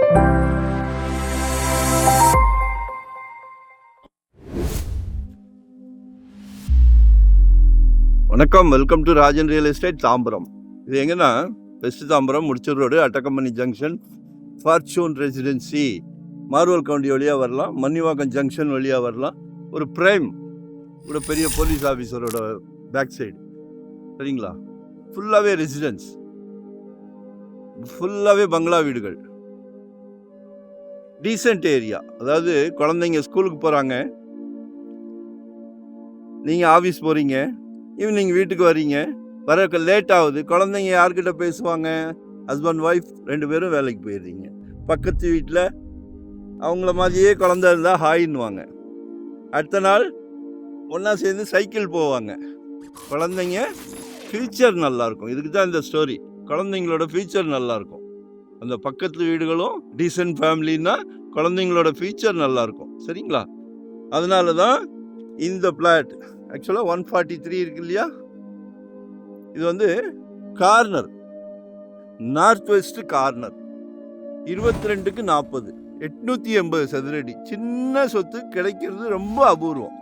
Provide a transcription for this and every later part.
வணக்கம், welcome to Rajan real estate Tambaram. இது எங்கன்னா west Tambaram, Mudichur road, Attakkampani junction, Fortune Residency, Marvel County வழியாக வரலாம், மன்னிவாக்கம் ஜங்ஷன் வழியாக வரலாம். ஒரு பிரைம் ஒரு பெரிய போலீஸ் ஆஃபீஸரோட பேக் சைடு, சரிங்களா? ஃபுல்லாகவே ரெசிடென்ஸ், ஃபுல்லாகவே பங்களா வீடுகள், டீசென்ட் ஏரியா. அதாவது குழந்தைங்க ஸ்கூலுக்கு போகிறாங்க, நீங்கள் ஆஃபீஸ் போகிறீங்க, ஈவினிங் வீட்டுக்கு வரீங்க, வர லேட் ஆகுது, குழந்தைங்க யார்கிட்ட பேசுவாங்க? ஹஸ்பண்ட் ஒய்ஃப் 2 பேரும் வேலைக்கு போயிடுறீங்க. பக்கத்து வீட்டில் அவங்கள மாதிரியே குழந்தை இருந்தால் ஹாயின்னுவாங்க. அடுத்த நாள் ஒன்றா சேர்ந்து சைக்கிள் போவாங்க. குழந்தைங்க ஃப்யூச்சர் நல்லாயிருக்கும். இதுக்கு தான் இந்த ஸ்டோரி. குழந்தைங்களோட ஃப்யூச்சர் நல்லாயிருக்கும். அந்த பக்கத்து வீடுகளும் டீசென்ட் ஃபேமிலின்னா குழந்தைங்களோட ஃப்யூச்சர் நல்லாயிருக்கும், சரிங்களா? அதனால தான் இந்த பிளாட் ஆக்சுவலாக 143 இருக்கு இல்லையா? இது வந்து கார்னர், நார்த் வெஸ்ட் கார்னர், 22க்கு 40, 880 சதுரடி. சின்ன சொத்து கிடைக்கிறது ரொம்ப அபூர்வம்.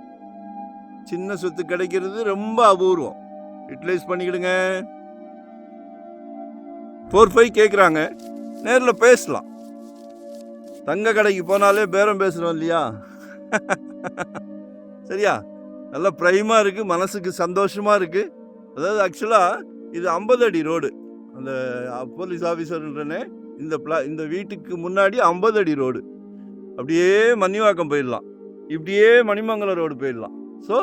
சின்ன சொத்து கிடைக்கிறது ரொம்ப அபூர்வம். யூட்டிலைஸ் பண்ணிக்கிடுங்க. 45 கேட்குறாங்க, நேரில் பேசலாம். தங்க கடைக்கு போனாலே பேரம் பேசுகிறோம் இல்லையா? சரியா? நல்லா ப்ரைமாக இருக்குது, மனசுக்கு சந்தோஷமாக இருக்குது. அதாவது ஆக்சுவலாக இது 50 அடி ரோடு. அந்த போலீஸ் ஆஃபீஸர்ன்றனே இந்த வீட்டுக்கு முன்னாடி 50 அடி ரோடு. அப்படியே மன்னிவாக்கம் போயிடலாம், இப்படியே மணிமங்கலம் ரோடு போயிடலாம். ஸோ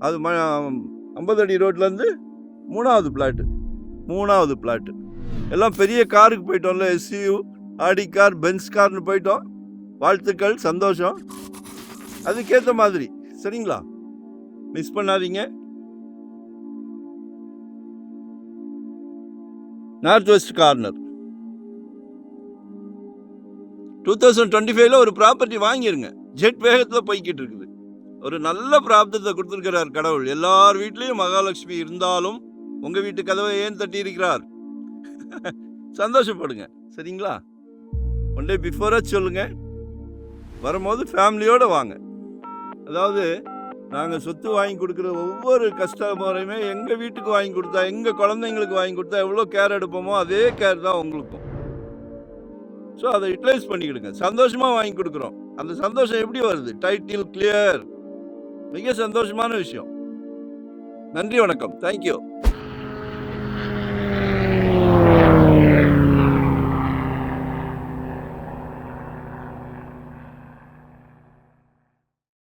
அது 50 அடி ரோட்லேருந்து 3வது பிளாட்டு. எல்லாம் பெரிய காருக்கு போயிட்டோம்ல, எஸ்யூ, ஆடி கார், பென்ஸ் கார்னு போயிட்டோம். வாழ்த்துக்கள், சந்தோஷம். அதுக்கேற்ற மாதிரி, சரிங்களா? மிஸ் பண்ணாதீங்க. நார்த் வெஸ்ட் கார்னர் 2025 ஒரு ப்ராப்பர்ட்டி வாங்கிருங்க. ஜெட் வேகத்தில் போய்கிட்டு இருக்குது. ஒரு நல்ல பிராப்தத்தை கொடுத்துருக்கிறார் கடவுள். எல்லார் வீட்லேயும் மகாலட்சுமி இருந்தாலும் உங்கள் வீட்டு கதவை ஏன் தட்டி இருக்கிறார்? சந்தோஷப்படுங்க, சரிங்களா? ஒன் டே பிஃபோராக சொல்லுங்க. வரும்போது ஃபேமிலியோடு வாங்க. அதாவது நாங்கள் சொத்து வாங்கி கொடுக்குற ஒவ்வொரு கஸ்டமரையுமே எங்கள் வீட்டுக்கு வாங்கி கொடுத்தா, எங்கள் குழந்தைங்களுக்கு வாங்கி கொடுத்தா எவ்வளோ கேர் எடுப்போமோ அதே கேர் தான் உங்களுக்கும். ஸோ அதை யூட்டிலைஸ் பண்ணிக்கிடுங்க. சந்தோஷமாக வாங்கி கொடுக்குறோம். அந்த சந்தோஷம் எப்படி வருது? டைட்டில் கிளியர், மிக சந்தோஷமான விஷயம். நன்றி, வணக்கம், தேங்க்யூ.